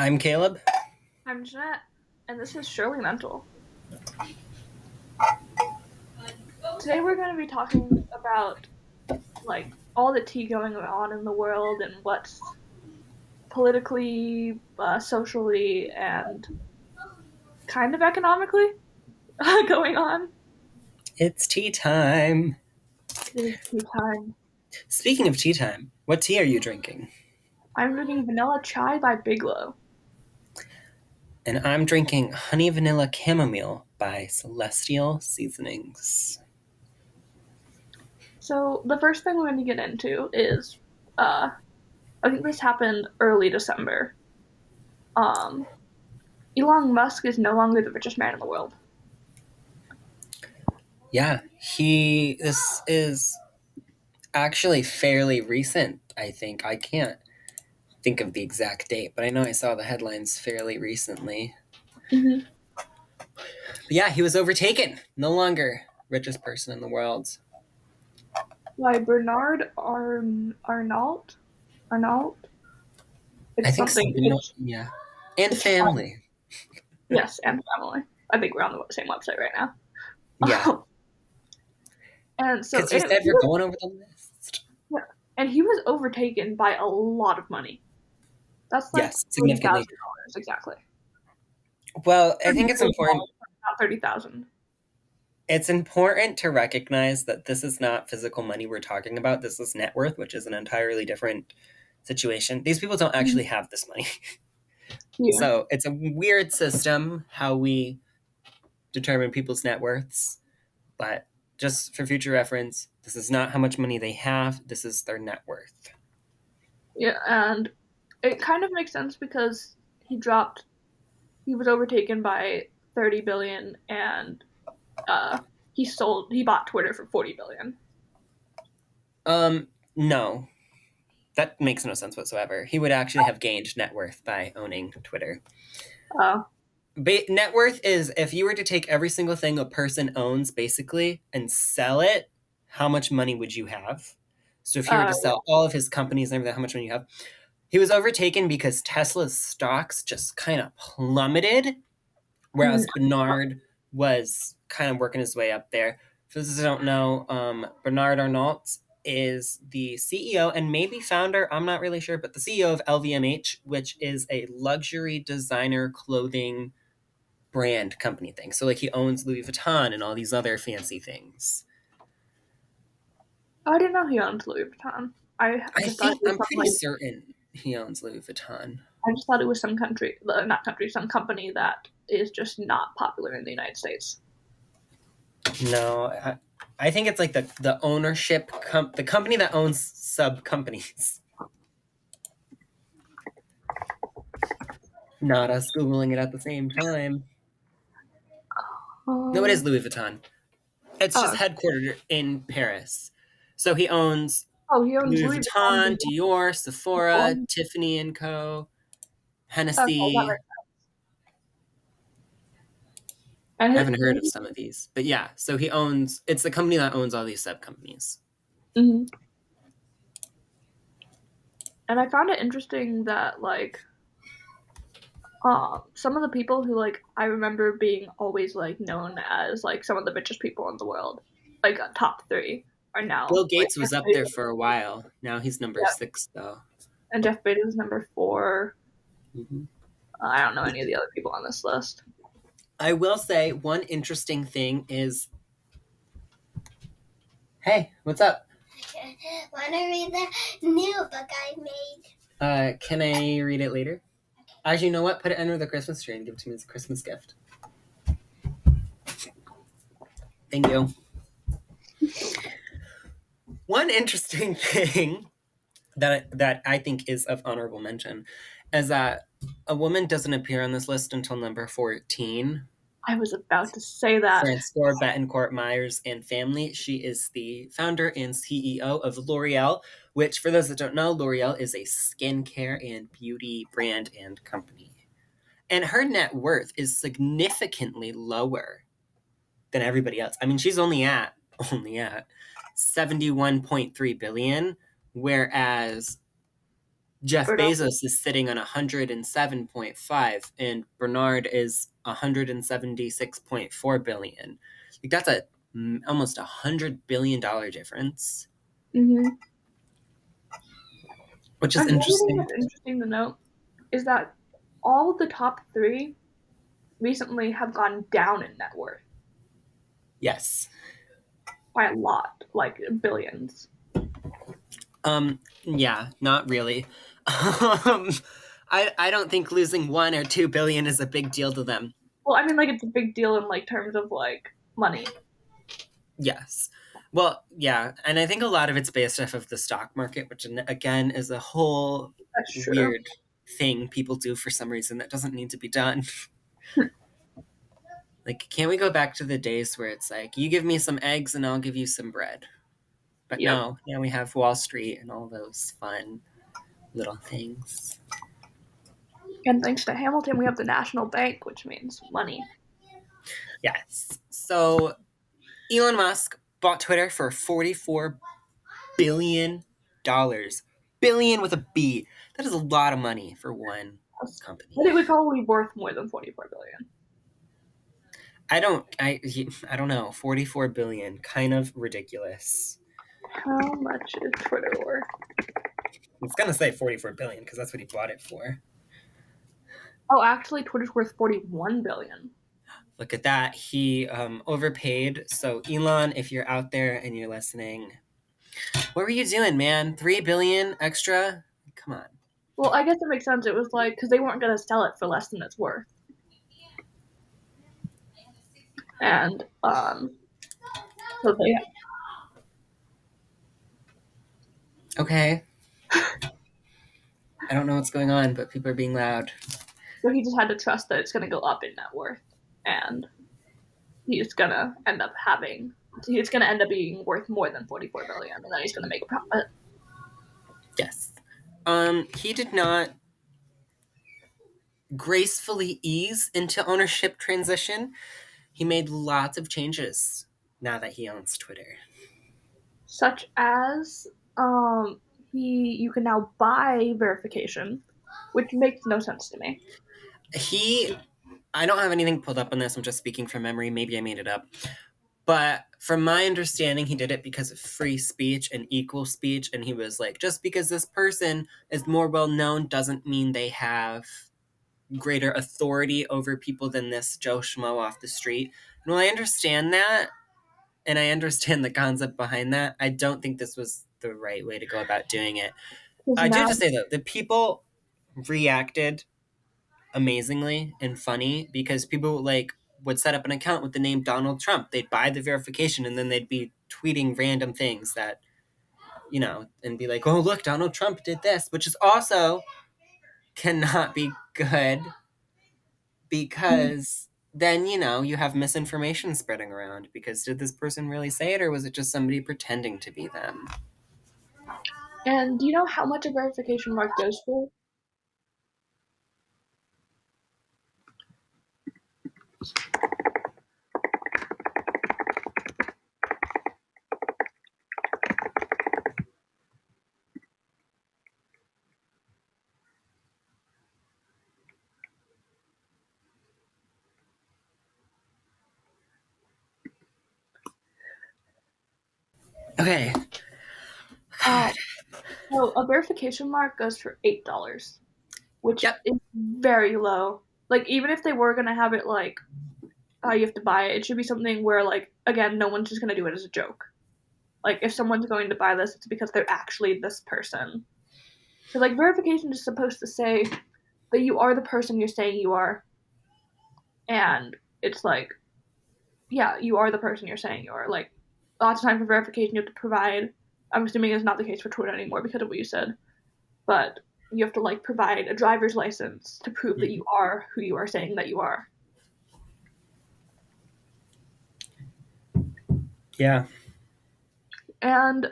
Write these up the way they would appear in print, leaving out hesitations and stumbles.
I'm Caleb. I'm Ginette, and this is Surely Mental. Today we're going to be talking about all the tea going on in the world and what's politically, socially, and kind of economically going on. It's tea time. It is tea time. Speaking of tea time, what tea are you drinking? I'm drinking vanilla chai by Bigelow. And I'm drinking honey vanilla chamomile by Celestial Seasonings. So the first thing we're going to get into is, I think this happened early December. Um, Elon Musk is no longer the richest man in the world. Yeah, this is actually fairly recent, I think. I can't think of the exact date, but I know I saw the headlines fairly recently. Mm-hmm. But yeah, he was overtaken. No longer richest person in the world. By Bernard Arnault. Arnault. It's I think something. yeah. And family. Yes, and family. I think we're on the same website right now. Yeah. And so because you said we're going over the list. Yeah, and he was overtaken by a lot of money. That's like yes, significantly. $30,000 exactly. Well, I think it's important. Not 30,000. It's important to recognize that this is not physical money we're talking about. This is net worth, which is an entirely different situation. These people don't actually have this money. Yeah. So it's a weird system how we determine people's net worths. But just for future reference, this is not how much money they have. This is their net worth. Yeah, and it kind of makes sense because he was overtaken by 30 billion and he bought Twitter for 40 billion. No. That makes no sense whatsoever. He would actually have gained net worth by owning Twitter. Oh. Net worth is if you were to take every single thing a person owns, basically, and sell it, how much money would you have? So if you were to sell all of his companies and everything, how much money you have? He was overtaken because Tesla's stocks just kind of plummeted, whereas Bernard was kind of working his way up there. For those who don't know, Bernard Arnault is the CEO and maybe founder, I'm not really sure, but the CEO of LVMH, which is a luxury designer clothing brand company thing. So like he owns Louis Vuitton and all these other fancy things. I didn't know he owned Louis Vuitton. I'm pretty certain he owns Louis Vuitton. I just thought it was some some company that is just not popular in the United States. No, I think it's like the ownership, the company that owns sub-companies. Not us Googling it at the same time. No, it is Louis Vuitton. It's just headquartered in Paris. So he owns Louis Vuitton, Dior, Sephora, Tiffany & Co., Hennessy. I haven't heard of some of these. But yeah, so it's the company that owns all these sub-companies. Mm-hmm. And I found it interesting that, some of the people who, I remember being always, known as, some of the richest people in the world, top 3, are now. Bill Gates was up there for a while. Now he's number 6, though. And Jeff Bezos is number 4. Mm-hmm. I don't know any of the other people on this list. I will say one interesting thing is... Hey, what's up? Want to read the new book I made? Can I read it later? Actually, you know what? Put it under the Christmas tree and give it to me as a Christmas gift. Thank you. One interesting thing that I think is of honorable mention is that a woman doesn't appear on this list until number 14. I was about to say that. Francois Bettencourt Myers and family. She is the founder and CEO of L'Oreal, which, for those that don't know, L'Oreal is a skincare and beauty brand and company. And her net worth is significantly lower than everybody else. I mean, she's only at 71.3 billion, whereas Jeff Bernard. Bezos is sitting on 107.5 and Bernard is 176.4 billion. Like that's almost $100 billion difference. Mm-hmm. Which is and interesting. One thing that's interesting to note is that all of the top 3 recently have gone down in net worth. Yes. By a lot, like billions. Yeah, not really. I don't think losing 1 or 2 billion is a big deal to them. Well, I mean, like, it's a big deal in, like, terms of, like, money. Yes. Well, yeah, and I think a lot of it's based off of the stock market, which, again, is a whole weird thing people do for some reason that doesn't need to be done. Like, can't we go back to the days where it's like, you give me some eggs and I'll give you some bread? But no, now we have Wall Street and all those fun little things. And thanks to Hamilton, we have the National Bank, which means money. Yes. So Elon Musk bought Twitter for $44 billion. Billion with a B. That is a lot of money for one company. But it would probably be worth more than 44 billion. I don't know. 44 billion. Kind of ridiculous. How much is Twitter worth? It's going to say 44 billion because that's what he bought it for. Oh, actually, Twitter's worth 41 billion. Look at that. He overpaid. So, Elon, if you're out there and you're listening, what were you doing, man? 3 billion extra? Come on. Well, I guess it makes sense. It was like, because they weren't going to sell it for less than it's worth. And, so they... Okay. I don't know what's going on, but people are being loud. So he just had to trust that it's going to go up in net worth. And he's going to end up being worth more than 44 billion, and then he's going to make a profit. Yes. He did not gracefully ease into ownership transition. He made lots of changes now that he owns Twitter. Such as, you can now buy verification, which makes no sense to me. I don't have anything pulled up on this. I'm just speaking from memory. Maybe I made it up. But from my understanding, he did it because of free speech and equal speech. And he was like, just because this person is more well-known doesn't mean they have greater authority over people than this Joe Schmo off the street. And while I understand that, and I understand the concept behind that, I don't think this was the right way to go about doing it. I do have to say, though, the people reacted amazingly and funny because people would set up an account with the name Donald Trump. They'd buy the verification and then they'd be tweeting random things that, and be like, oh, look, Donald Trump did this, which is also cannot be good because then, you have misinformation spreading around because did this person really say it or was it just somebody pretending to be them? And do you know how much a verification mark goes for? Okay. So a verification mark goes for $8, which is very low. Like, even if they were going to have it like, you have to buy it, it should be something where, like, again, no one's just going to do it as a joke. Like, if someone's going to buy this, it's because they're actually this person. So, like, verification is supposed to say that you are the person you're saying you are. And it's like, yeah, you are the person you're saying you are. Like, lots of time for verification, you have to provide. I'm assuming it's not the case for Twitter anymore because of what you said. But you have to, like, provide a driver's license to prove that you are who you are saying that you are. Yeah. And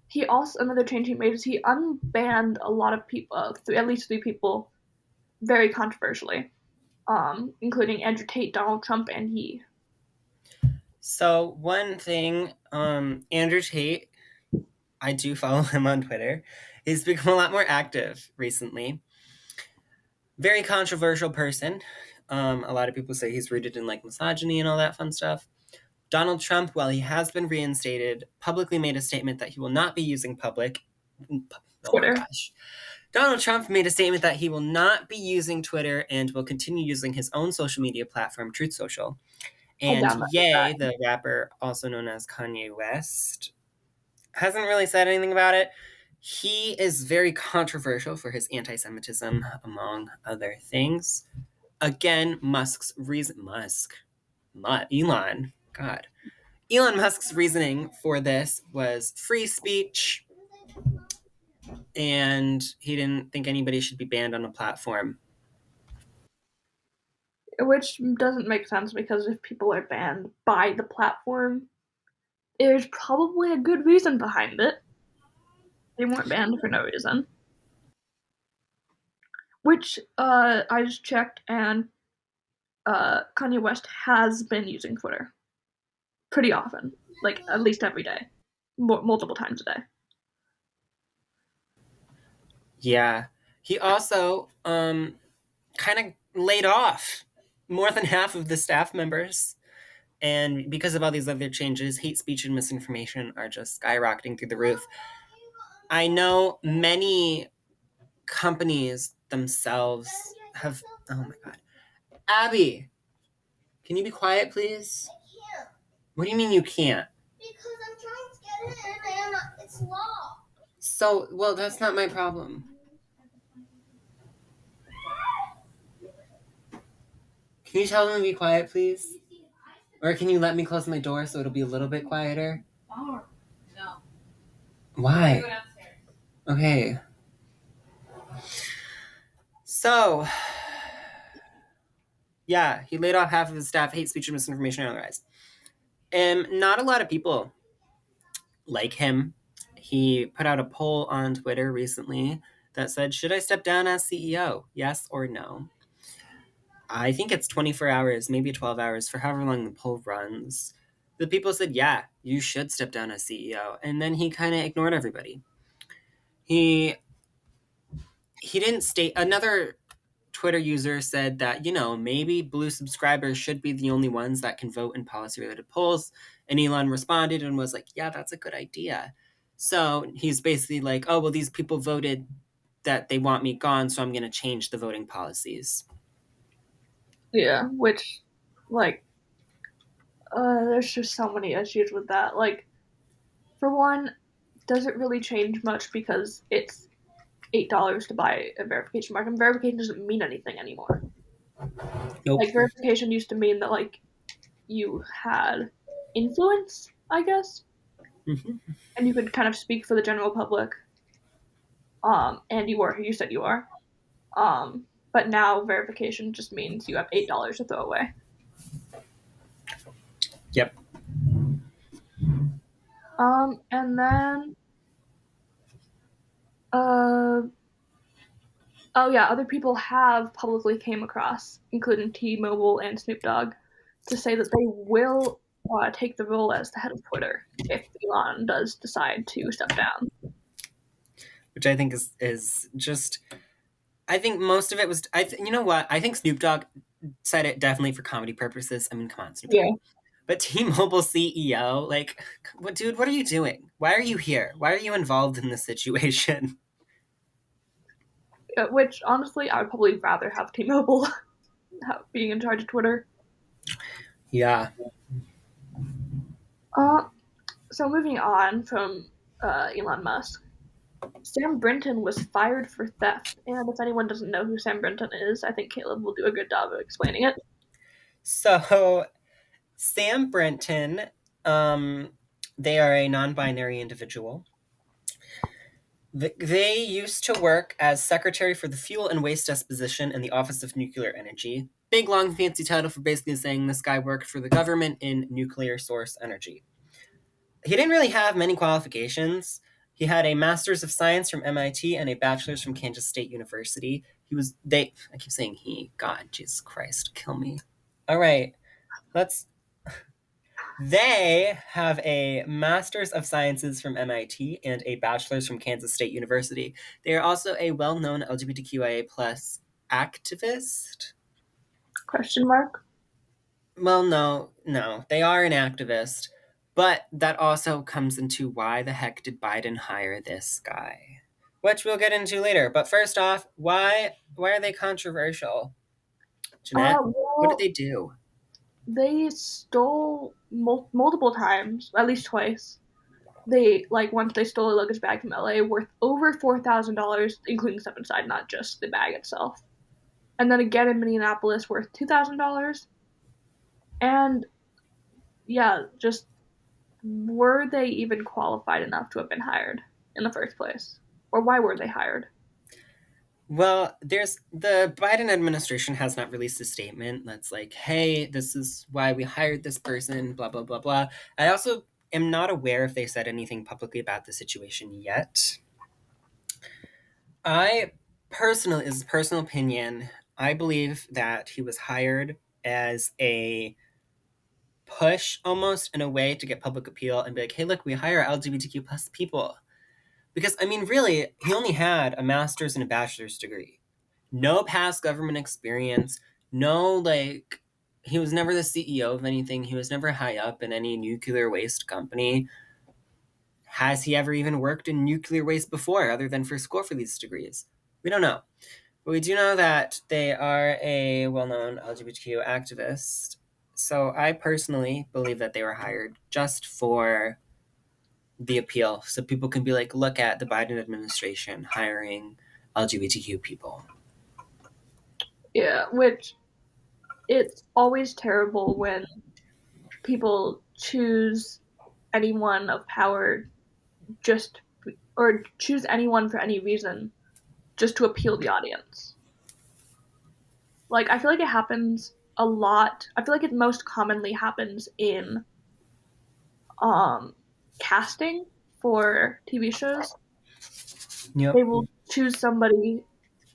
he also, another change he made is he unbanned a lot of people, at least 3 people, very controversially, including Andrew Tate, Donald Trump, and he. So one thing, Andrew Tate, I do follow him on Twitter, He's become a lot more active recently. Very controversial person. A lot of people say he's rooted in like misogyny and all that fun stuff. Donald Trump, while he has been reinstated, publicly made a statement that he will not be using public. Oh my Twitter. gosh. Donald Trump made a statement that he will not be using Twitter and will continue using his own social media platform, Truth Social. And Ye, the rapper, also known as Kanye West, hasn't really said anything about it. He is very controversial for his anti-Semitism, among other things. Again, Elon Musk's reasoning for this was free speech, and he didn't think anybody should be banned on a platform. Which doesn't make sense, because if people are banned by the platform, there's probably a good reason behind it. They weren't banned for no reason. Which, I just checked, and Kanye West has been using Twitter pretty often, like at least every day, multiple times a day. Yeah. He also kind of laid off more than half of the staff members. And because of all these other changes, hate speech and misinformation are just skyrocketing through the roof. I know many companies themselves have. Oh my God. Abby, can you be quiet, please? I can't. What do you mean you can't? Because I'm trying to get in and it's locked. So, well, that's not my problem. Can you tell them to be quiet, please? Or can you let me close my door so it'll be a little bit quieter? Oh, no. Why? Go downstairs. Okay. So, yeah, he laid off half of his staff, hate speech and misinformation and otherwise. Not a lot of people like him. He put out a poll on Twitter recently that said, should I step down as CEO? Yes or no? I think it's 24 hours, maybe 12 hours, for however long the poll runs. The people said, yeah, you should step down as CEO. And then he kind of ignored everybody. He didn't state. Another Twitter user said that, maybe blue subscribers should be the only ones that can vote in policy-related polls. And Elon responded and was like, yeah, that's a good idea. So he's basically like, oh, well, these people voted that they want me gone, so I'm going to change the voting policies. Yeah, which, like, there's just so many issues with that. Like, for one, does it really change much because it's $8 to buy a verification mark, and verification doesn't mean anything anymore. Nope. Like, verification used to mean that, like, you had influence, I guess, and you could kind of speak for the general public, and you were who you said you are. But now verification just means you have $8 to throw away. Yep. And then, oh yeah, other people have publicly came across, including T-Mobile and Snoop Dogg, to say that they will take the role as the head of Twitter if Elon does decide to step down. Which I think is just, I think most of it was, you know what? I think Snoop Dogg said it definitely for comedy purposes. I mean, come on, Snoop Dogg. Yeah. But T-Mobile CEO, like, dude, what are you doing? Why are you here? Why are you involved in this situation? Which, honestly, I would probably rather have T-Mobile being in charge of Twitter. Yeah. So moving on from Elon Musk, Sam Brinton was fired for theft. And if anyone doesn't know who Sam Brinton is, I think Caleb will do a good job of explaining it. So, Sam Brinton, they are a non-binary individual. They used to work as secretary for the Fuel and Waste Disposition in the Office of Nuclear Energy. Big, long, fancy title for basically saying this guy worked for the government in nuclear source energy. He didn't really have many qualifications. He had a Master's of Science from MIT and a Bachelor's from Kansas State University. I keep saying he. God, Jesus Christ, kill me. All right, let's They have a Master's of Sciences from MIT and a Bachelor's from Kansas State University. They are also a well-known LGBTQIA plus activist. Question mark? Well, no. They are an activist, but that also comes into why the heck did Biden hire this guy? Which we'll get into later. But first off, why are they controversial? Ginette, what did Well, they do? they stole multiple times, at least twice. Once they stole a luggage bag from LA worth over $4,000, including stuff inside, not just the bag itself. And then again in Minneapolis worth $2,000. And yeah, just were they even qualified enough to have been hired in the first place? Or why were they hired? Well, the Biden administration has not released a statement that's like, hey, this is why we hired this person, blah, blah, blah, blah. I also am not aware if they said anything publicly about the situation yet. I personally, as a personal opinion, I believe that he was hired as a push almost in a way to get public appeal and be like, hey, look, we hire LGBTQ plus people. Because, I mean, really, he only had a master's and a bachelor's degree. No past government experience. No, he was never the CEO of anything. He was never high up in any nuclear waste company. Has he ever even worked in nuclear waste before, other than for school for these degrees? We don't know. But we do know that they are a well-known LGBTQ activist. So I personally believe that they were hired just for the appeal. So people can be like, look at the Biden administration hiring LGBTQ people. Yeah, which it's always terrible when people choose anyone of power just or choose anyone for any reason just to appeal the audience. Like I feel like it happens a lot. I feel like it most commonly happens in casting for TV shows. Yep. They will choose somebody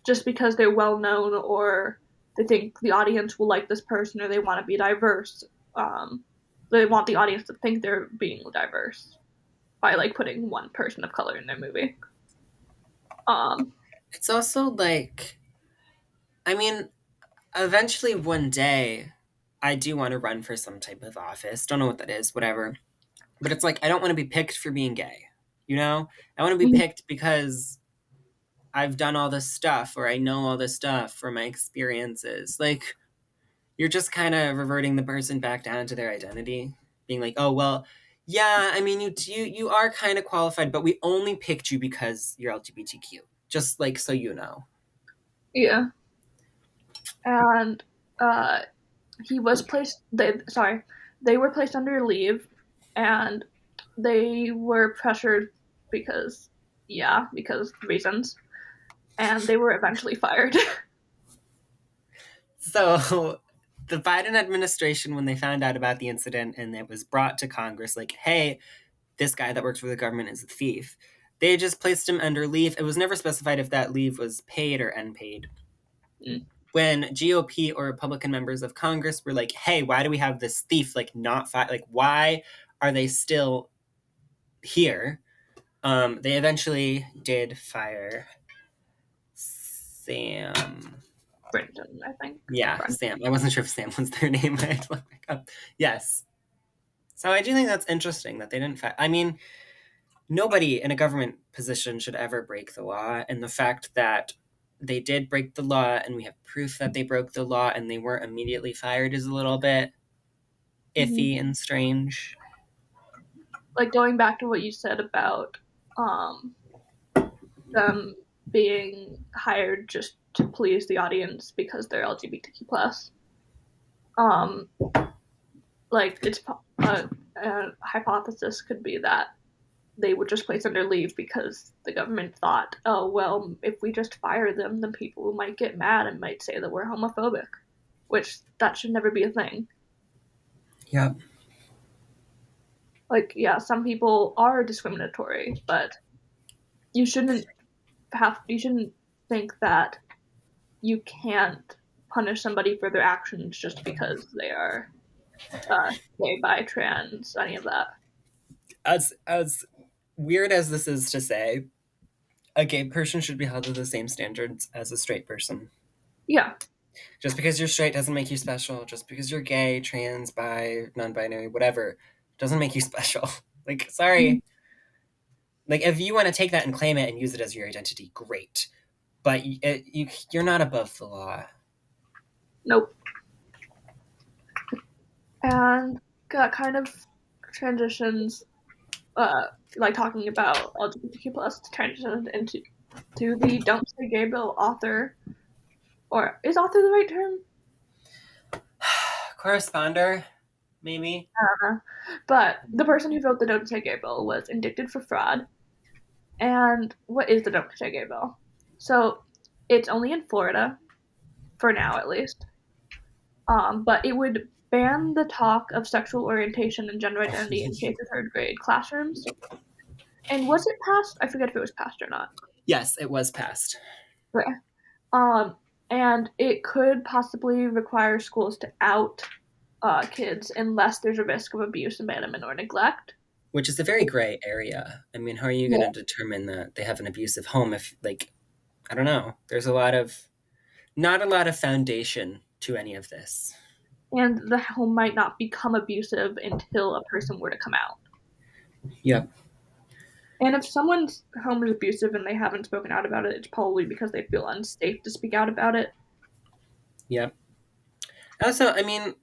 just because they're well known or they think the audience will like this person or they want to be diverse. They want the audience to think they're being diverse by like putting one person of color in their movie. It's also like, I mean, eventually one day I do want to run for some type of office. Don't know what that is, whatever. But it's like, I don't want to be picked for being gay. You know? I want to be picked because I've done all this stuff or I know all this stuff from my experiences. Like, you're just kind of reverting the person back down to their identity, being like, oh, well, yeah, I mean, you are kind of qualified, but we only picked you because you're LGBTQ. Just like so you know. Yeah. And he was placed. They were placed under leave, and they were pressured because reasons, and they were eventually fired. So the Biden administration, when they found out about the incident and it was brought to Congress, like, hey, this guy that works for the government is a thief, they just placed him under leave. It was never specified if that leave was paid or unpaid. When GOP or Republican members of Congress were like, hey, why do we have this thief, like, why are they still here? They eventually did fire Sam Brenton, I think. Yeah, Brenton. Sam. I wasn't sure if Sam was their name. I had to look back up. Yes. So I do think that's interesting that they didn't I mean, nobody in a government position should ever break the law. And the fact that they did break the law and we have proof that they broke the law and they weren't immediately fired is a little bit iffy and strange. Like going back to what you said about them being hired just to please the audience because they're LGBTQ plus. Like it's a hypothesis could be that they would just place under leave because the government thought, oh well, if we just fire them, then people might get mad and might say that we're homophobic, which that should never be a thing. Yep. Like, yeah, some people are discriminatory, but you shouldn't think that you can't punish somebody for their actions just because they are gay, bi, trans, any of that. As weird as this is to say, a gay person should be held to the same standards as a straight person. Yeah. Just because you're straight doesn't make you special. Just because you're gay, trans, bi, non-binary, whatever, doesn't make you special. Like, sorry. Mm-hmm. Like, if you want to take that and claim it and use it as your identity, great. But you're not above the law. Nope. And that kind of transitions, like talking about LGBTQ plus, transitions into the Don't Say Gay bill author, or is author the right term? Corresponder, maybe? I don't know. But the person who wrote the Don't Say Gay bill was indicted for fraud. And what is the Don't Say Gay bill? So it's only in Florida, for now at least. But it would ban the talk of sexual orientation and gender identity in K through third grade classrooms. And was it passed? I forget if it was passed or not. Yes, it was passed. Okay. And it could possibly require schools to out kids unless there's a risk of abuse, abandonment, or neglect. Which is a very gray area. I mean, how are you going to determine that they have an abusive home if, like, I don't know. There's not a lot of foundation to any of this. And the home might not become abusive until a person were to come out. Yep. And if someone's home is abusive and they haven't spoken out about it, it's probably because they feel unsafe to speak out about it. Yep. Also, I mean,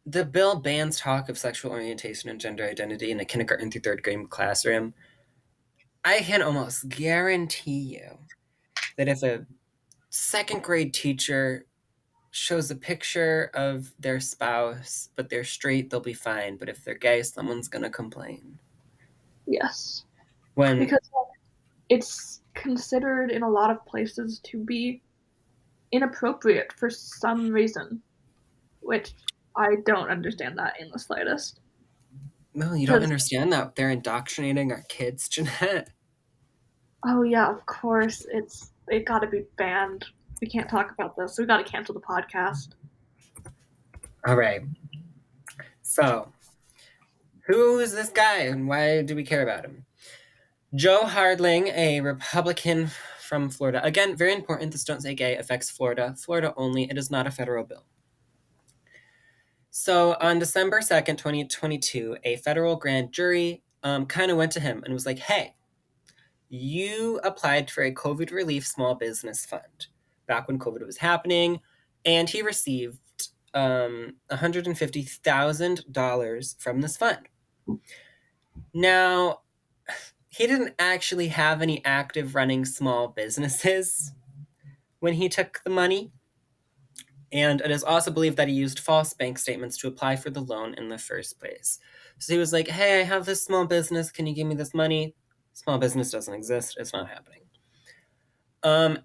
the bill bans talk of sexual orientation and gender identity in a kindergarten through third grade classroom. I can almost guarantee you that if a second grade teacher shows a picture of their spouse, but they're straight, they'll be fine. But if they're gay, someone's going to complain. Yes. When because it's considered in a lot of places to be inappropriate for some reason, which I don't understand that in the slightest. No, you don't understand that. They're indoctrinating our kids, Ginette. Oh yeah, of course. It got to be banned. We can't talk about this. We got to cancel the podcast. All right. So, who is this guy and why do we care about him? Joe Harding, a Republican from Florida. Again, very important. This Don't Say Gay affects Florida. Florida only. It is not a federal bill. So on December 2nd, 2022, a federal grand jury kind of went to him and was like, hey, you applied for a COVID relief small business fund back when COVID was happening, and he received $150,000 from this fund. Now, he didn't actually have any active running small businesses when he took the money. And it is also believed that he used false bank statements to apply for the loan in the first place. So he was like, hey, I have this small business. Can you give me this money? Small business doesn't exist. It's not happening.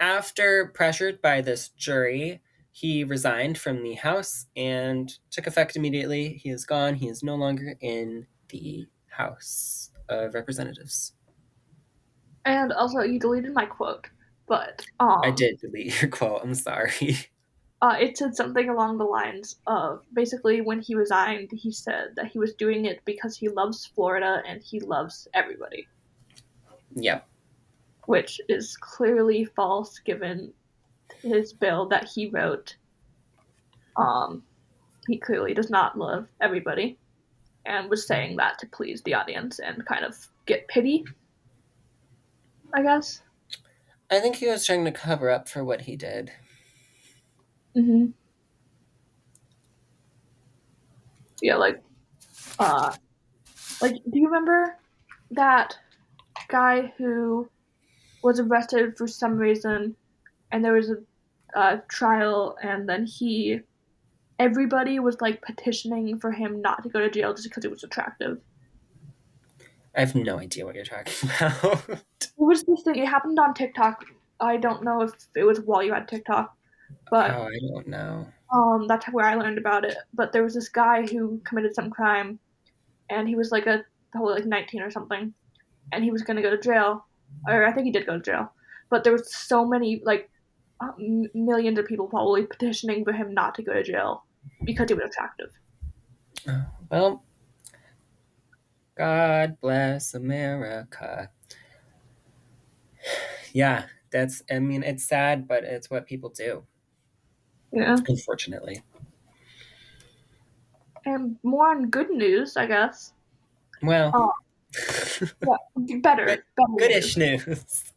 After pressured by this jury, he resigned from the House and took effect immediately. He is gone. He is no longer in the House of Representatives. And also, you deleted my quote, but I did delete your quote. I'm sorry. It said something along the lines of basically when he resigned, he said that he was doing it because he loves Florida and he loves everybody. Yep. Which is clearly false given his bill that he wrote. He clearly does not love everybody and was saying that to please the audience and kind of get pity, I guess. I think he was trying to cover up for what he did. Mm-hmm. Yeah, like, do you remember that guy who was arrested for some reason, and there was a trial, and then everybody was like petitioning for him not to go to jail just because he was attractive. I have no idea what you're talking about. It was this thing. It happened on TikTok. I don't know if it was while you had TikTok, but I don't know. That's where I learned about it. But there was this guy who committed some crime, and he was like probably like 19 or something, and he was gonna go to jail, or I think he did go to jail. But there was so many millions of people probably petitioning for him not to go to jail because he was attractive. Well, God bless America. Yeah, I mean, it's sad, but it's what people do, Yeah. unfortunately. And more on good news, I guess. Well, Uh, yeah, good, better goodish news. news.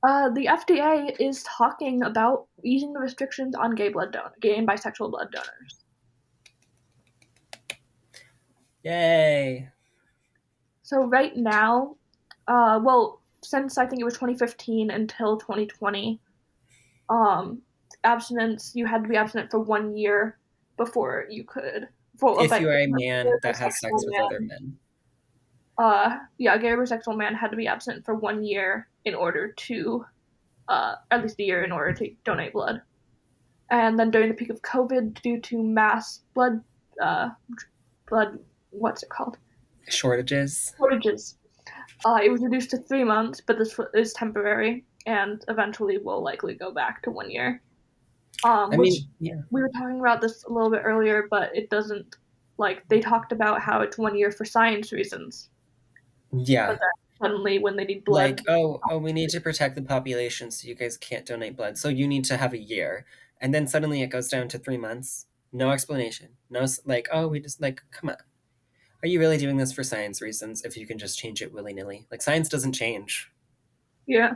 The FDA is talking about easing the restrictions on gay and bisexual blood donors. Yay. So right now, since I think it was 2015 until 2020, um, abstinence, you had to be abstinent for 1 year before you could, for If you but are a gay man or that has sex bisexual with other man, men. a gay or bisexual man had to be abstinent for 1 year in order to, at least a year in order to donate blood. And then during the peak of COVID, due to mass uh, what's it called? Shortages. Shortages. It was reduced to 3 months, but this is temporary and eventually will likely go back to 1 year. I Which mean, yeah. we were talking about this a little bit earlier, but it doesn't, like, they talked about how it's 1 year for science reasons, Yeah. but then suddenly when they need Like, blood, oh, we need to protect the population, so you guys can't donate blood. So you need to have a year. And then suddenly it goes down to 3 months. No explanation. No, like, oh, we just, like, come on. Are you really doing this for science reasons if you can just change it willy nilly? Like, science doesn't change. yeah.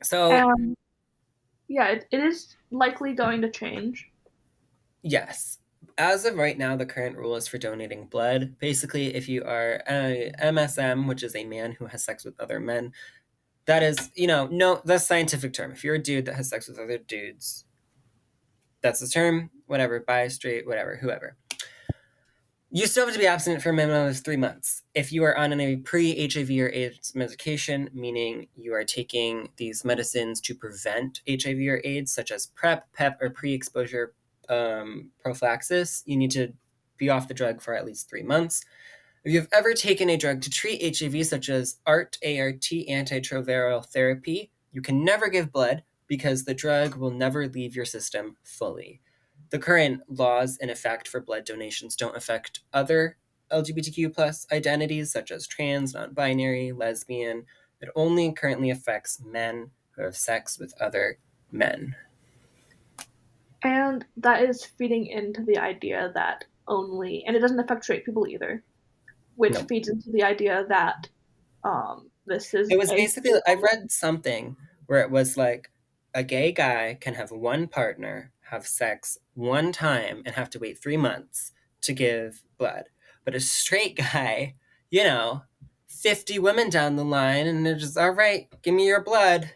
So, And yeah, it is likely going to change. yes. As of right now, the current rule is for donating blood. Basically, if you are a MSM, which is a man who has sex with other men, that is, no, that's scientific term. If you're a dude that has sex with other dudes, that's the term, whatever, bi, straight, whatever, whoever. You still have to be abstinent for a minimum of 3 months. If you are on a pre-HIV or AIDS medication, meaning you are taking these medicines to prevent HIV or AIDS, such as PrEP, PEP, or pre-exposure prophylaxis, you need to be off the drug for at least 3 months. If you've ever taken a drug to treat HIV, such as ART, antiretroviral therapy, you can never give blood because the drug will never leave your system fully. The current laws in effect for blood donations don't affect other LGBTQ plus identities, such as trans, non-binary, lesbian. It only currently affects men who have sex with other men. And that is feeding into the idea that and it doesn't affect straight people either, which No. feeds into the idea that this is It was basically, I read something where it was like a gay guy can have one partner, have sex one time, and have to wait 3 months to give blood. But a straight guy, 50 women down the line, and they're just, all right, give me your blood.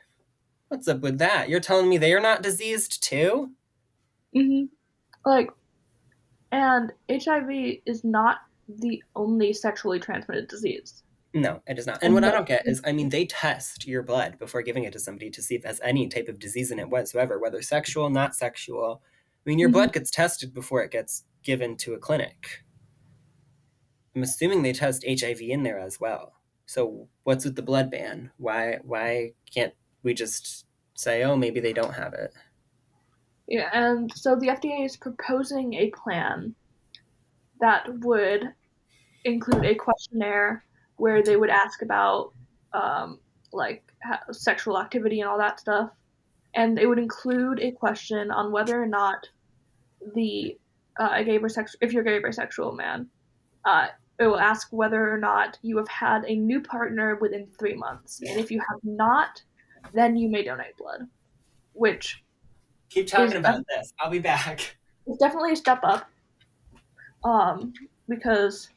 What's up with that? You're telling me they are not diseased too? hmm like, and HIV is not the only sexually transmitted disease. No, it is not. And what I don't get is, I mean, they test your blood before giving it to somebody to see if it has any type of disease in it whatsoever, whether sexual, not sexual. I mean, your blood gets tested before it gets given to a clinic. I'm assuming they test HIV in there as well. So what's with the blood ban? Why can't we just say, oh, maybe they don't have it? Yeah, and so the FDA is proposing a plan that would include a questionnaire where they would ask about like sexual activity and all that stuff, and it would include a question on whether or not the if you're a gay bisexual man, uh, it will ask whether or not you have had a new partner within 3 months, and if you have not, then you may donate blood, which Keep is talking about this. I'll be back. definitely a step up, because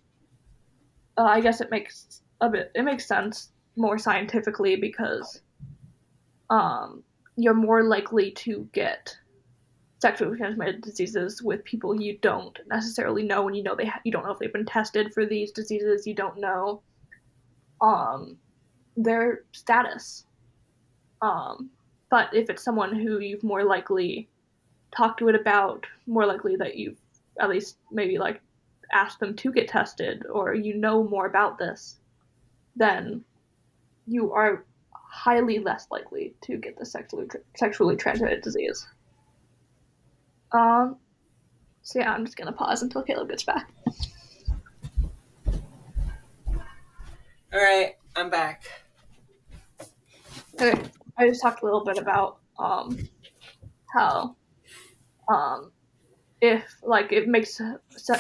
I guess it makes sense more scientifically because you're more likely to get sexually transmitted diseases with people you don't necessarily know, and you don't know if they've been tested for these diseases. You don't know their status. Um, but if it's someone who you've more likely talked to it about, more likely that you've at least maybe like asked them to get tested, or you know more about this, then you are highly less likely to get the sexually transmitted disease. Um, So yeah, I'm just gonna pause until Caleb gets back. All right, I'm back. Okay, I just talked a little bit about how if like it makes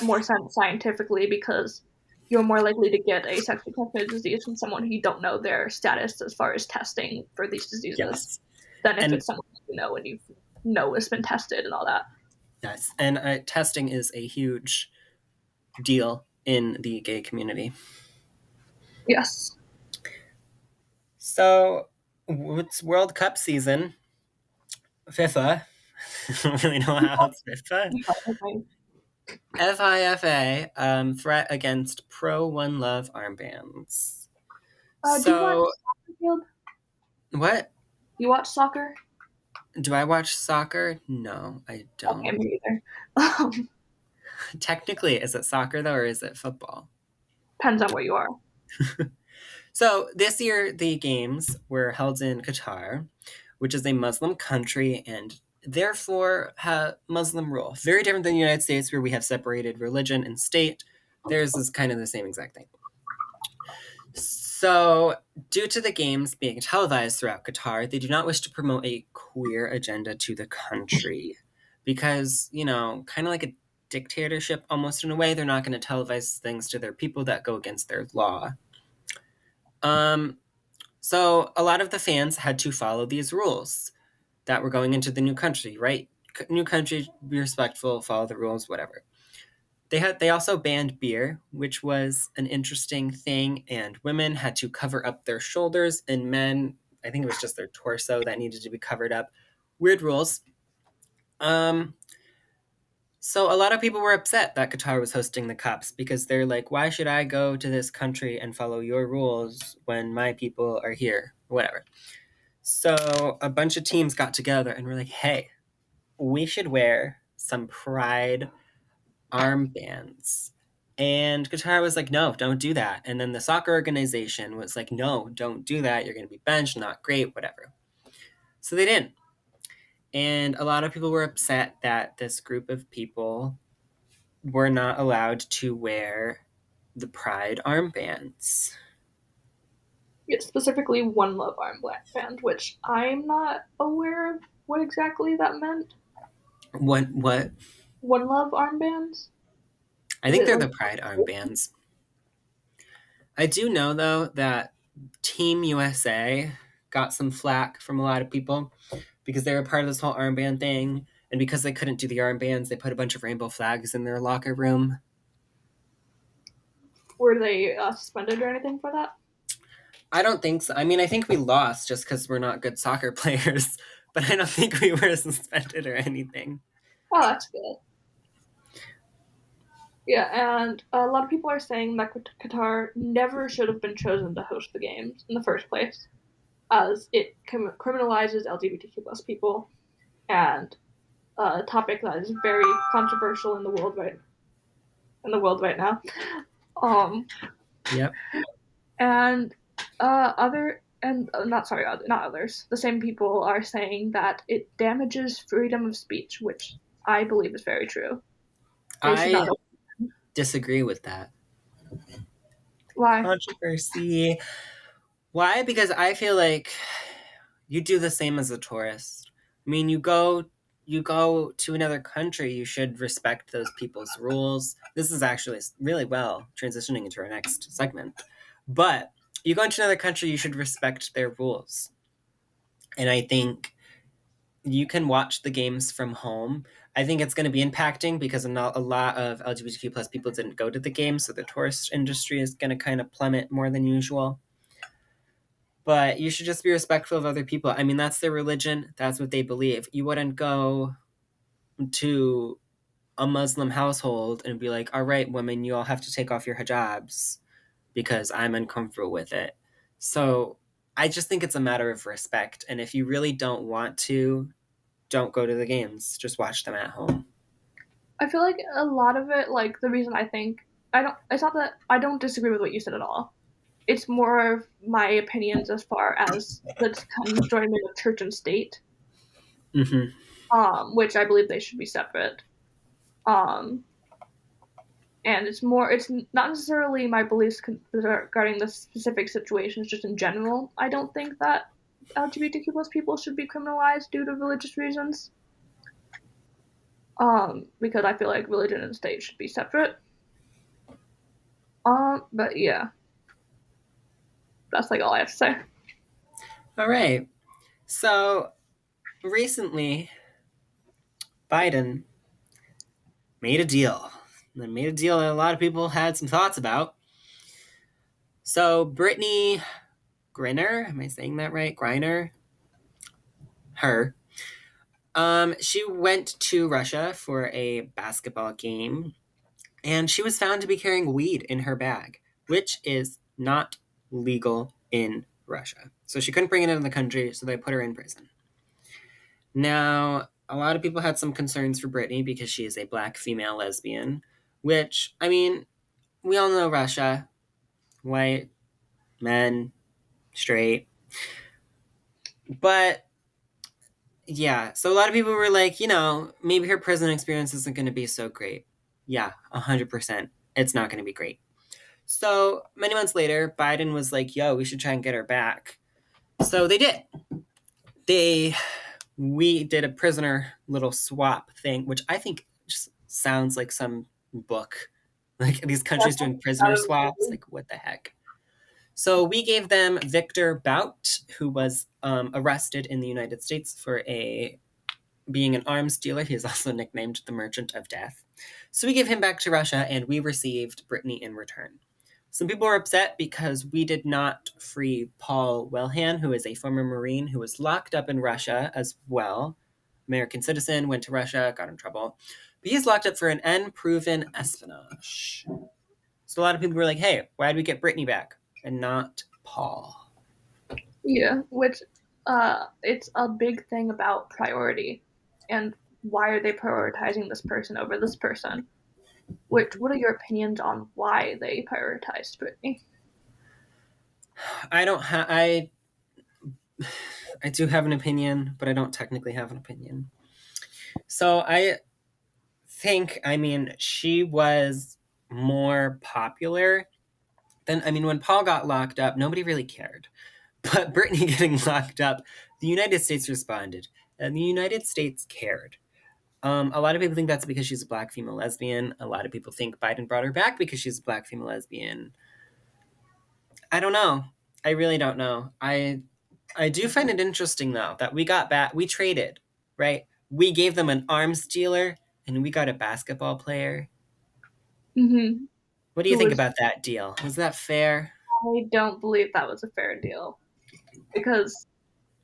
more sense scientifically because you're more likely to get a sexually transmitted disease from someone who you don't know their status as far as testing for these diseases Yes. than if And it's someone you know and you know has been tested and all that. yes, and testing is a huge deal in the gay community. Yes. So it's World Cup season. FIFA. I don't really know how it's FIFA. FIFA, threat against pro One Love armbands. Do you watch So, soccer, Caleb? what? You watch soccer? Do I watch soccer? No, I Okay, don't. me either. Technically, is it soccer though, or is it football? Depends on where you are. So, this year, the games were held in Qatar, which is a Muslim country and therefore have Muslim rule. Very different than the United States, where we have separated religion and state. Theirs is kind of the same exact thing. So, due to the games being televised throughout Qatar, they do not wish to promote a queer agenda to the country. Because, kind of like a dictatorship almost in a way, they're not going to televise things to their people that go against their law. So, a lot of the fans had to follow these rules that were going into the new country, right? New country, be respectful, follow the rules, whatever. They also banned beer, which was an interesting thing, and women had to cover up their shoulders, and men, I think it was just their torso that needed to be covered up. Weird rules. So a lot of people were upset that Qatar was hosting the Cups because they're like, why should I go to this country and follow your rules when my people are here? Whatever. So a bunch of teams got together and were like, hey, we should wear some pride armbands. And Qatar was like, no, don't do that. And then the soccer organization was like, no, don't do that. You're going to be benched, not great, whatever. So they didn't. And a lot of people were upset that this group of people were not allowed to wear the pride armbands. It's specifically One Love armband, which I'm not aware of what exactly that meant. What? One Love armbands? I think they're the pride armbands. I do know, though, that Team USA got some flack from a lot of people because they were part of this whole armband thing. And because they couldn't do the armbands, they put a bunch of rainbow flags in their locker room. Were they suspended or anything for that? I don't think so. I mean, I think we lost just because we're not good soccer players, but I don't think we were suspended or anything. Oh, that's good. Yeah, and a lot of people are saying that Qatar never should have been chosen to host the games in the first place, as it criminalizes LGBTQ plus people, and a topic that is very controversial in the world right now. Yep. And not others. The same people are saying that it damages freedom of speech, which I believe is very true. I disagree with that. Why? Controversy. Why? Because I feel like you do the same as a tourist. I mean, you go to another country, you should respect those people's rules. This is actually really well transitioning into our next segment. But you go into another country, you should respect their rules. And I think you can watch the games from home. I think it's going to be impacting because a lot of LGBTQ plus people didn't go to the game, so the tourist industry is going to kind of plummet more than usual. But you should just be respectful of other people. I mean, that's their religion. That's what they believe. You wouldn't go to a Muslim household and be like, all right, women, you all have to take off your hijabs because I'm uncomfortable with it. So I just think it's a matter of respect. And if you really don't want to, don't go to the games. Just watch them at home. I feel like a lot of it, like the reason it's not that I don't disagree with what you said at all. It's more of my opinions as far as the conjoinment of church and state, Mm-hmm. which I believe they should be separate. Um, and it's not necessarily my beliefs regarding the specific situations, just in general. I don't think that LGBTQ plus people should be criminalized due to religious reasons. Because I feel like religion and state should be separate. But yeah, that's like all I have to say. All right. So recently, Biden made a deal. And made a deal that a lot of people had some thoughts about. So Brittany Griner, am I saying that right? Griner? Her. She went to Russia for a basketball game, and she was found to be carrying weed in her bag, which is not legal in Russia. So she couldn't bring it into the country, so they put her in prison. Now, a lot of people had some concerns for Brittany because she is a black female lesbian, which, I mean, we all know Russia. White, men, straight. But yeah, so a lot of people were like, maybe her prison experience isn't going to be so great. Yeah, 100%. It's not going to be great. So many months later, Biden was like, yo, we should try and get her back. So they did. We did a prisoner little swap thing, which I think just sounds like some book. Like these countries doing prisoner swaps. Like, what the heck? So we gave them Victor Bout, who was arrested in the United States for being an arms dealer. He is also nicknamed the Merchant of Death. So we gave him back to Russia, and we received Brittany in return. Some people were upset because we did not free Paul Wellhan, who is a former Marine who was locked up in Russia as well. American citizen, went to Russia, got in trouble. But he's locked up for an unproven espionage. So a lot of people were like, hey, why did we get Brittany back and not Paul? Yeah, which it's a big thing about priority and why are they prioritizing this person over this person? What are your opinions on why they prioritized Brittany? I do have an opinion, but I don't technically have an opinion. So I think, she was more popular than, when Paul got locked up, nobody really cared. But Brittany getting locked up, the United States responded, and the United States cared. A lot of people think that's because she's a black female lesbian. A lot of people think Biden brought her back because she's a black female lesbian. I don't know. I really don't know. I do find it interesting though that we got back. We traded, right? We gave them an arms dealer, and we got a basketball player. Mm-hmm. What do you think about that deal? Was that fair? I don't believe that was a fair deal because.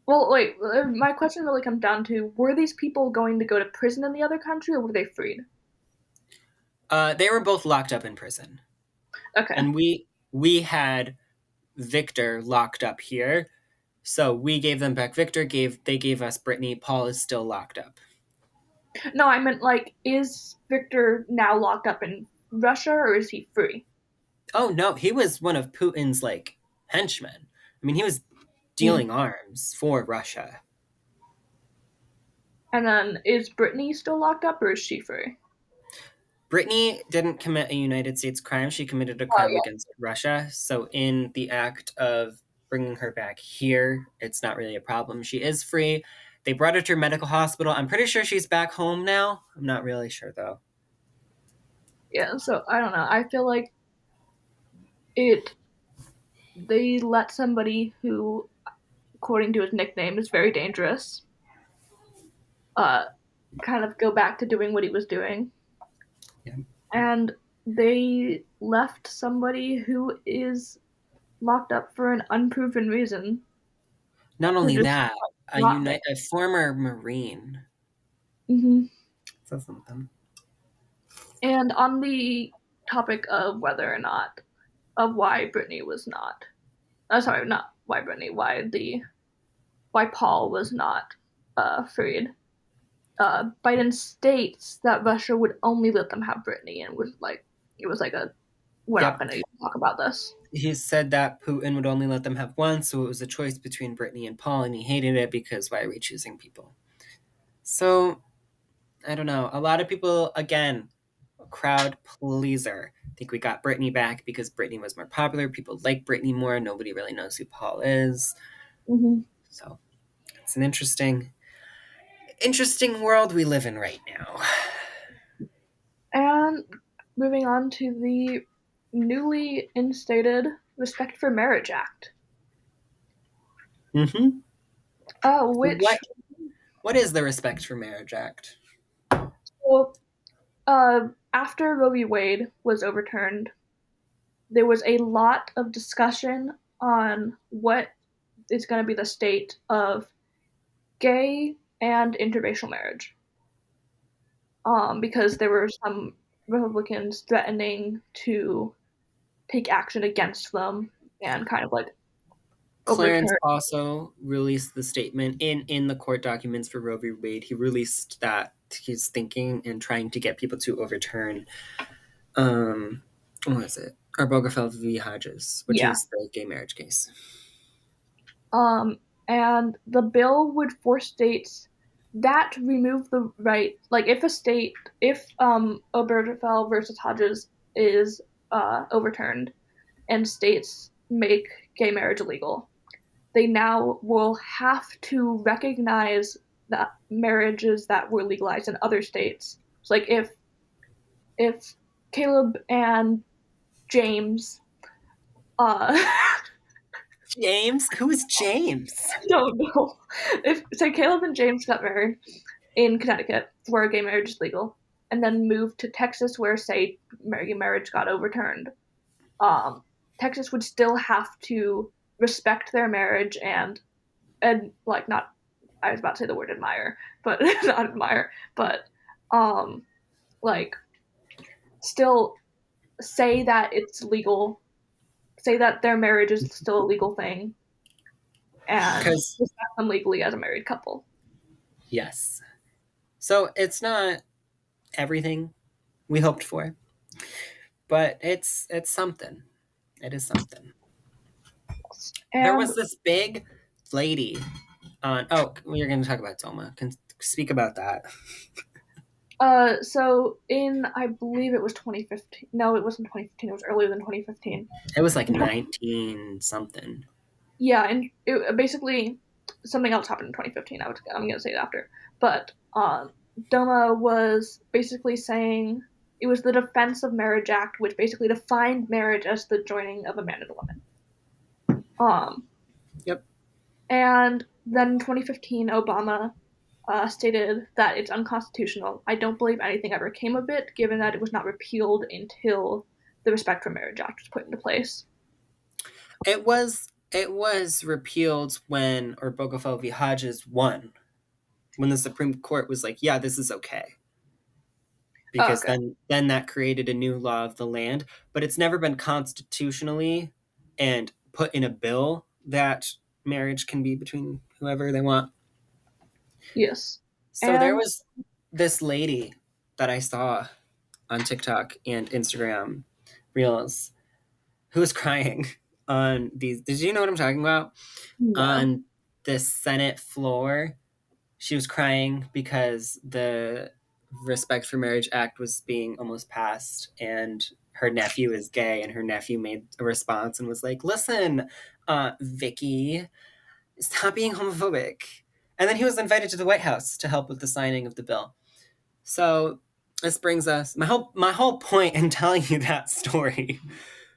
Well, wait. My question really comes down to: were these people going to go to prison in the other country, or were they freed? They were both locked up in prison. Okay. And we had Victor locked up here. So we gave them back Victor, they gave us Brittany. Paul is still locked up. No, I meant is Victor now locked up in Russia or is he free? Oh no, he was one of Putin's henchmen. He was dealing arms for Russia. And then is Brittany still locked up or is she free? Brittany didn't commit a United States crime. She committed a crime against Russia. So in the act of bringing her back here, it's not really a problem. She is free. They brought her to a medical hospital. I'm pretty sure she's back home now. I'm not really sure, though. Yeah, so I don't know. I feel like they let somebody who, according to his nickname, is very dangerous, kind of go back to doing what he was doing. Yeah. And they left somebody who is locked up for an unproven reason. Not only that, a former Marine. Mm-hmm. Says something. And on the topic of whether or not, of why Brittany was not, sorry, not why Brittany, why Paul was not freed. Biden states that Russia would only let them have Brittany, and we're not going to talk about this. He said that Putin would only let them have one, so it was a choice between Brittany and Paul, and he hated it because why are we choosing people? So, I don't know. A lot of people, again, crowd pleaser. I think we got Britney back because Britney was more popular. People like Britney more. Nobody really knows who Paul is. Mm-hmm. So it's an interesting world we live in right now. And moving on to the newly instated Respect for Marriage Act. Mm-hmm. Which what is the Respect for Marriage Act? So, after Roe v. Wade was overturned, there was a lot of discussion on what is going to be the state of gay and interracial marriage. Because there were some Republicans threatening to take action against them and kind of like Clarence overturn. also released the statement in the court documents for Roe v. Wade. He released that he's thinking and trying to get people to overturn, what is it? Arbogafel v. Hodges, which is the gay marriage case. And the bill would force states that remove the right, like if Obergefell versus Hodges is overturned and states make gay marriage illegal, they now will have to recognize that marriages that were legalized in other states. So like if Caleb and James James? Who is James? I don't know. If say Caleb and James got married in Connecticut, where gay marriage is legal, and then moved to Texas, where say gay marriage got overturned, Texas would still have to respect their marriage and like not. I was about to say the word admire, but not admire, but like still say that it's legal, say that their marriage is still a legal thing, and respect them legally as a married couple. Yes. So it's not everything we hoped for, but it's something. It is something. And there was this big lady on. Oh, you're going to talk about Toma. Can speak about that. So in I believe it was 2015. No, it wasn't 2015. It was earlier than 2015. It was like 19 something. Yeah, and it basically something else happened in 2015. I'm gonna say it after, but Doma was basically saying it was the Defense of Marriage Act, which basically defined marriage as the joining of a man and a woman. Yep. And then in 2015, Obama stated that it's unconstitutional. I don't believe anything ever came of it, given that it was not repealed until the Respect for Marriage Act was put into place. It was repealed when Obergefell v. Hodges won. When the Supreme Court was like, yeah, this is okay. Because then that created a new law of the land. But it's never been constitutionally and put in a bill that marriage can be between whoever they want. Yes. So there was this lady that I saw on TikTok and Instagram Reels who was crying on these. Did you know what I'm talking about? No. On the Senate floor, she was crying because the Respect for Marriage Act was being almost passed, and her nephew is gay, and her nephew made a response and was like, "Listen, Vicky, stop being homophobic." And then he was invited to the White House to help with the signing of the bill. So this brings us my whole point in telling you that story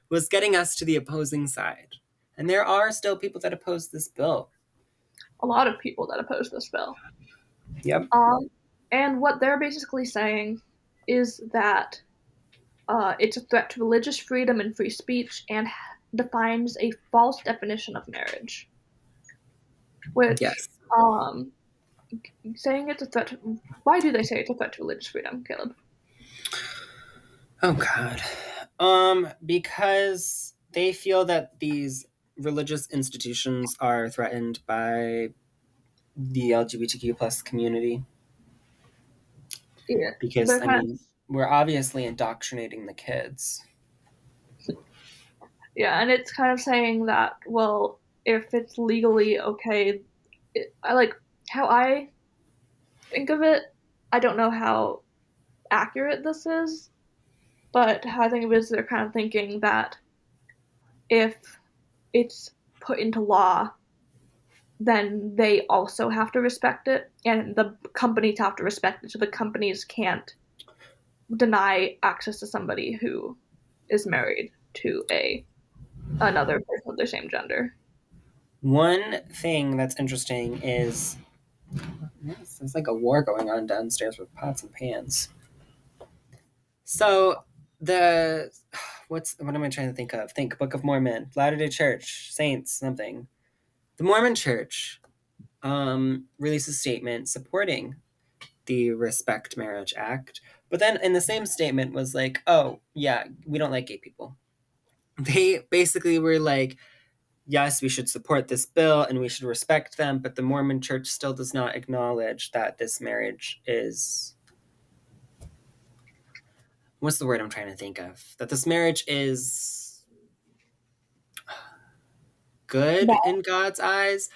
was getting us to the opposing side. And there are still people that oppose this bill. A lot of people that oppose this bill. Yep. And what they're basically saying is that it's a threat to religious freedom and free speech and defines a false definition of marriage. Which, yes. Saying it's a threat to, why do they say it's a threat to religious freedom, Caleb? Oh, God. Because they feel that these religious institutions are threatened by the LGBTQ plus community. Yeah. Because, we're obviously indoctrinating the kids. Yeah, and it's kind of saying that, well, if it's legally okay, I like how I think of it I don't know how accurate this is, but how I think of it is they're kind of thinking that if it's put into law, then they also have to respect it, and the companies have to respect it. So the companies can't deny access to somebody who is married to another person of the same gender. One thing that's interesting is there's like a war going on downstairs with pots and pans. So what am I trying to think of? Think Book of Mormon, Latter-day Church, Saints, something. The Mormon Church released a statement supporting the Respect Marriage Act, but then in the same statement was like, oh yeah, we don't like gay people. They basically were like, yes, we should support this bill and we should respect them, but the Mormon Church still does not acknowledge that this marriage is, what's the word I'm trying to think of? That this marriage is good But in God's eyes.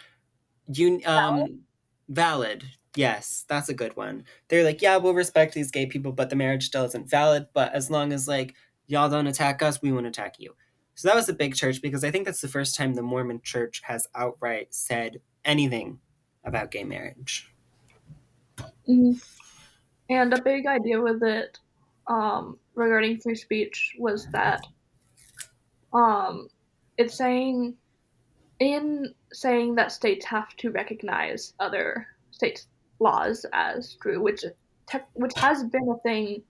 You valid. Yes, that's a good one. They're like, yeah, we'll respect these gay people, but the marriage still isn't valid. But as long as like y'all don't attack us, we won't attack you. So that was a big church because I think that's the first time the Mormon Church has outright said anything about gay marriage. and a big idea with it regarding free speech was that it's saying that states have to recognize other states' laws as true, which has been a thing,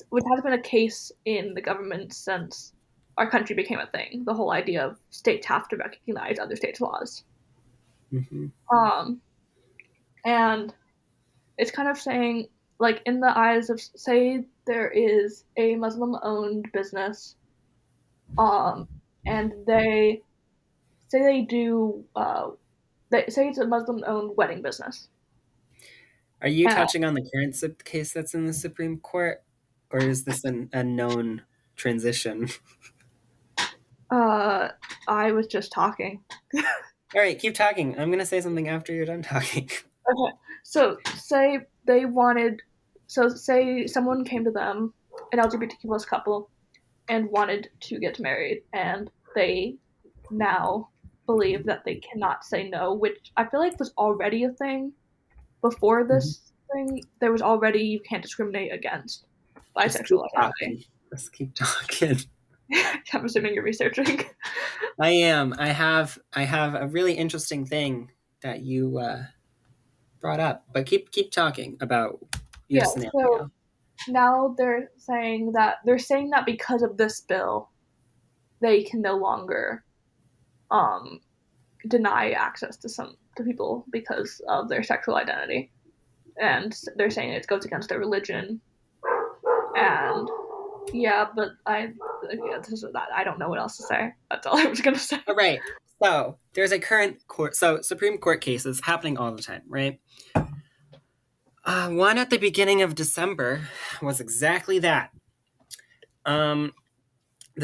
which has been a case in the government since our country became a thing. The whole idea of states have to recognize other states' laws. Mm-hmm. And it's kind of saying, like, in the eyes of, say, there is a Muslim-owned business, and they say they say it's a Muslim-owned wedding business. Are you touching on the current case that's in the Supreme Court, or is this a known transition? I was just talking. All right, keep talking. I'm going to say something after you're done talking. Okay, so say someone came to them, an LGBTQ plus couple, and wanted to get married, and they now believe that they cannot say no, which I feel like was already a thing before this thing. There was already, you can't discriminate against bisexual identity. Let's keep talking. I'm assuming you're researching. I am. I have a really interesting thing that you brought up, but keep talking about your scenario. So now they're saying that because of this bill, they can no longer deny access to people because of their sexual identity, and they're saying it goes against their religion. And but this is that. I don't know what else to say. That's all I was gonna say. All right. So there's a current Supreme Court cases happening all the time, right? One at the beginning of December was exactly that. The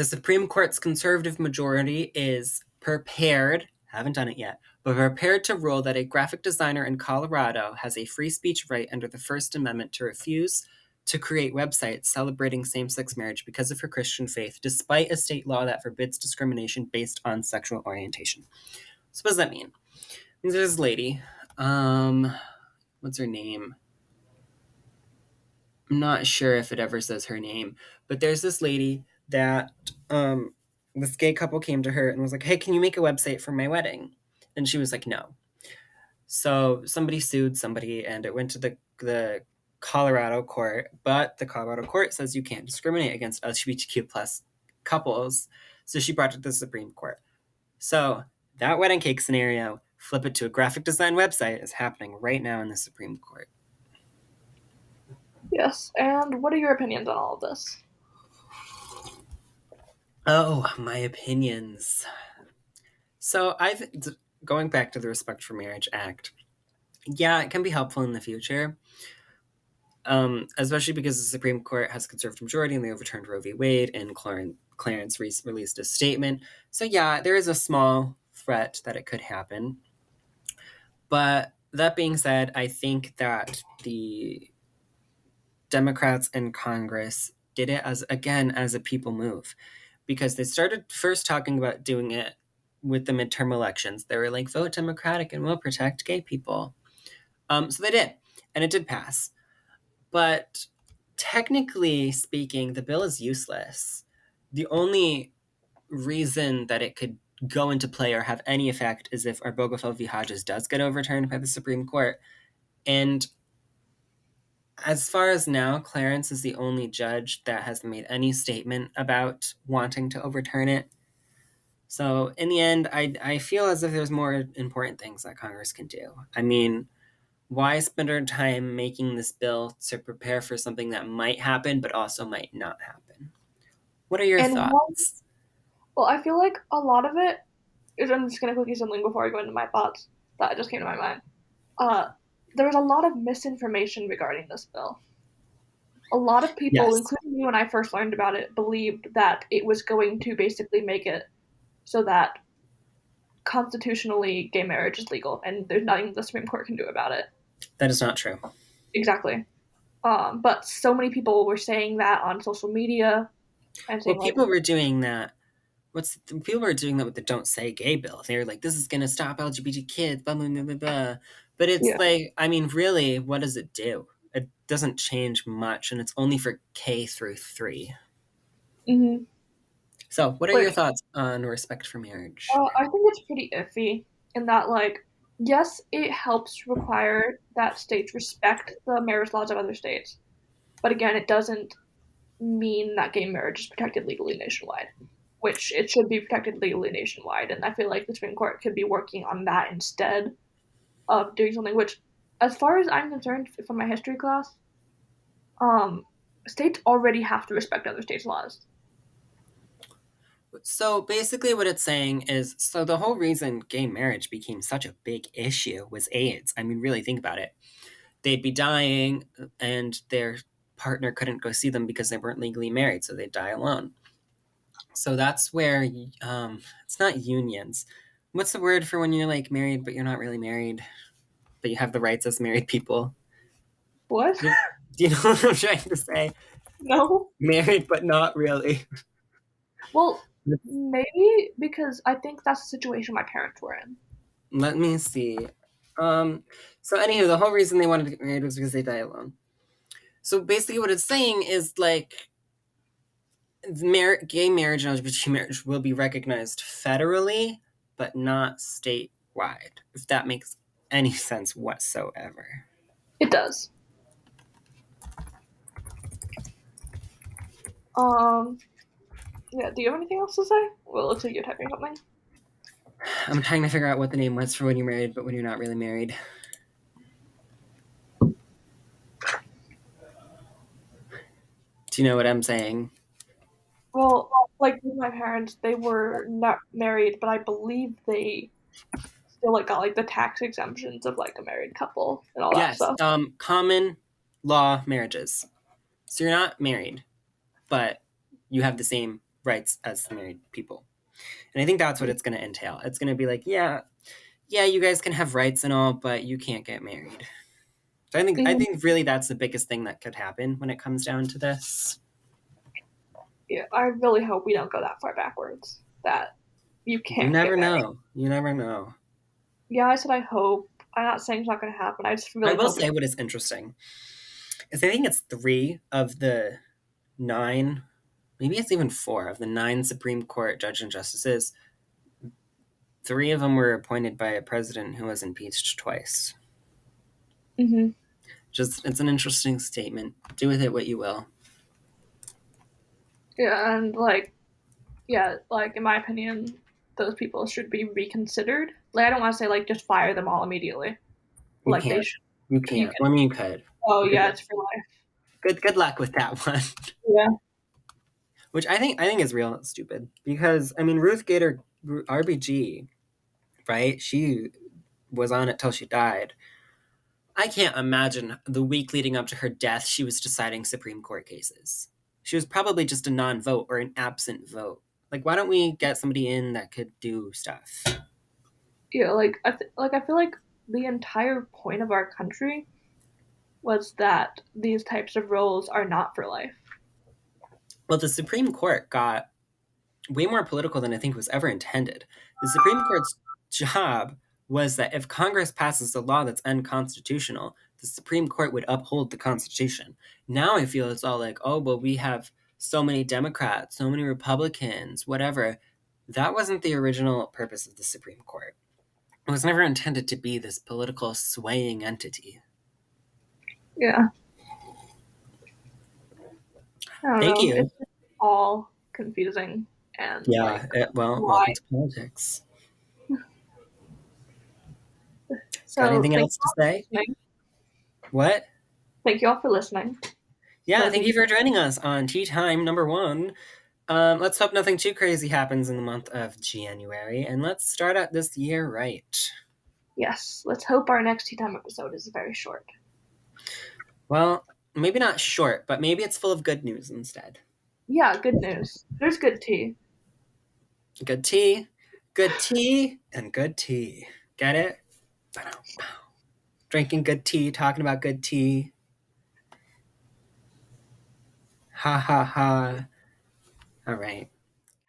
Supreme Court's conservative majority is prepared, haven't done it yet, but prepared to rule that a graphic designer in Colorado has a free speech right under the First Amendment to refuse to create websites celebrating same-sex marriage because of her Christian faith, despite a state law that forbids discrimination based on sexual orientation. So what does that mean? It means there's this lady, what's her name? I'm not sure if it ever says her name, but there's this lady that this gay couple came to her and was like, hey, can you make a website for my wedding? And she was like, no. So somebody sued somebody and it went to the Colorado court, but the Colorado court says you can't discriminate against LGBTQ plus couples. So she brought it to the Supreme Court. So that wedding cake scenario, flip it to a graphic design website, is happening right now in the Supreme Court. Yes, and what are your opinions on all of this? Oh, my opinions. So going back to the Respect for Marriage Act, yeah, it can be helpful in the future, especially because the Supreme Court has a conservative majority and they overturned Roe v. Wade, and Clarence released a statement. So yeah, there is a small threat that it could happen. But that being said, I think that the Democrats in Congress did it as a people move, because they started first talking about doing it with the midterm elections. They were like, vote Democratic and we'll protect gay people. So they did, and it did pass. But technically speaking, the bill is useless. The only reason that it could go into play or have any effect is if Arbogafel v. Hodges does get overturned by the Supreme Court. And as far as now, Clarence is the only judge that has made any statement about wanting to overturn it. So in the end, I feel as if there's more important things that Congress can do. I mean, why spend our time making this bill to prepare for something that might happen, but also might not happen? What are your thoughts? Well, I feel like a lot of it is, I'm just going to quickly something before I go into my thoughts that just came to my mind. There was a lot of misinformation regarding this bill. A lot of people, Yes. including me when I first learned about it, believed that it was going to basically make it so that constitutionally gay marriage is legal and there's nothing the Supreme Court can do about it. That is not true. Exactly. But so many people were saying that on social media. And saying, well, people were doing that. People were doing that with the "Don't Say Gay" bill. They were like, "This is going to stop LGBT kids," blah blah blah blah blah. But it's like, I mean, really, what does it do? It doesn't change much, and it's only for K through 3. Mm-hmm. So, what are your thoughts on respect for marriage? I think it's pretty iffy in that, like, yes, it helps require that states respect the marriage laws of other states, but again, it doesn't mean that gay marriage is protected legally nationwide, which it should be protected legally nationwide. And I feel like the Supreme Court could be working on that instead of doing something which, as far as I'm concerned, from my history class, states already have to respect other states' laws. So basically what it's saying is, so the whole reason gay marriage became such a big issue was AIDS. I mean, really think about it. They'd be dying and their partner couldn't go see them because they weren't legally married, so they'd die alone. So that's where, it's not unions. What's the word for when you're like married, but you're not really married, but you have the rights as married people? What? Do you know what I'm trying to say? No. Married, but not really. Well, maybe because I think that's the situation my parents were in. Let me see. So anywho, the whole reason they wanted to get married was because they die alone. So basically what it's saying is like gay marriage and LGBT marriage will be recognized federally, but not statewide, if that makes any sense whatsoever. It does. Yeah, do you have anything else to say? Well, it looks like you're typing something. I'm trying to figure out what the name was for when you're married, but when you're not really married. Do you know what I'm saying? Well, like with my parents, they were not married, but I believe they still like got like the tax exemptions of like a married couple and all that stuff. Common law marriages. So you're not married, but you have the same rights as the married people. And I think that's what it's going to entail. It's going to be like, yeah, you guys can have rights and all, but you can't get married. So I think really that's the biggest thing that could happen when it comes down to this. Yeah, I really hope we don't go that far backwards. That you can't. You never know. You never know. Yeah, I said I hope. I'm not saying it's not going to happen. I just really. I will say what is interesting is I think it's 3 of the 9, maybe it's even 4 of the 9 Supreme Court judges and justices. 3 of them were appointed by a president who was impeached twice. Mm-hmm. Just, it's an interesting statement. Do with it what you will. Yeah, and like in my opinion, those people should be reconsidered. Like, I don't want to say like just fire them all immediately. Like they should. You can't. I mean, you could. Oh yeah, it's for life. Good luck with that one. Yeah. Which I think is real stupid, because I mean, Ruth Gator RBG, right? She was on it till she died. I can't imagine the week leading up to her death she was deciding Supreme Court cases. She was probably just a non-vote or an absent vote. Like, why don't we get somebody in that could do stuff? Yeah, I feel like the entire point of our country was that these types of roles are not for life. Well, the Supreme Court got way more political than I think was ever intended. The Supreme Court's job was that if Congress passes a law that's unconstitutional, the Supreme Court would uphold the Constitution. Now I feel it's all like, oh, well, we have so many Democrats, so many Republicans, whatever. That wasn't the original purpose of the Supreme Court. It was never intended to be this political swaying entity. Yeah. Thank you. It's all confusing and yeah. Welcome to politics. So got anything else to say? What? Thank you all for listening. Yeah, thank you for joining us on Tea Time number 1. Let's hope nothing too crazy happens in the month of January, and let's start out this year right. Yes, let's hope our next Tea Time episode is very short. Well, maybe not short, but maybe it's full of good news instead. Yeah, good news. There's good tea. Good tea, and good tea. Get it? Drinking good tea, talking about good tea. Ha ha ha. All right.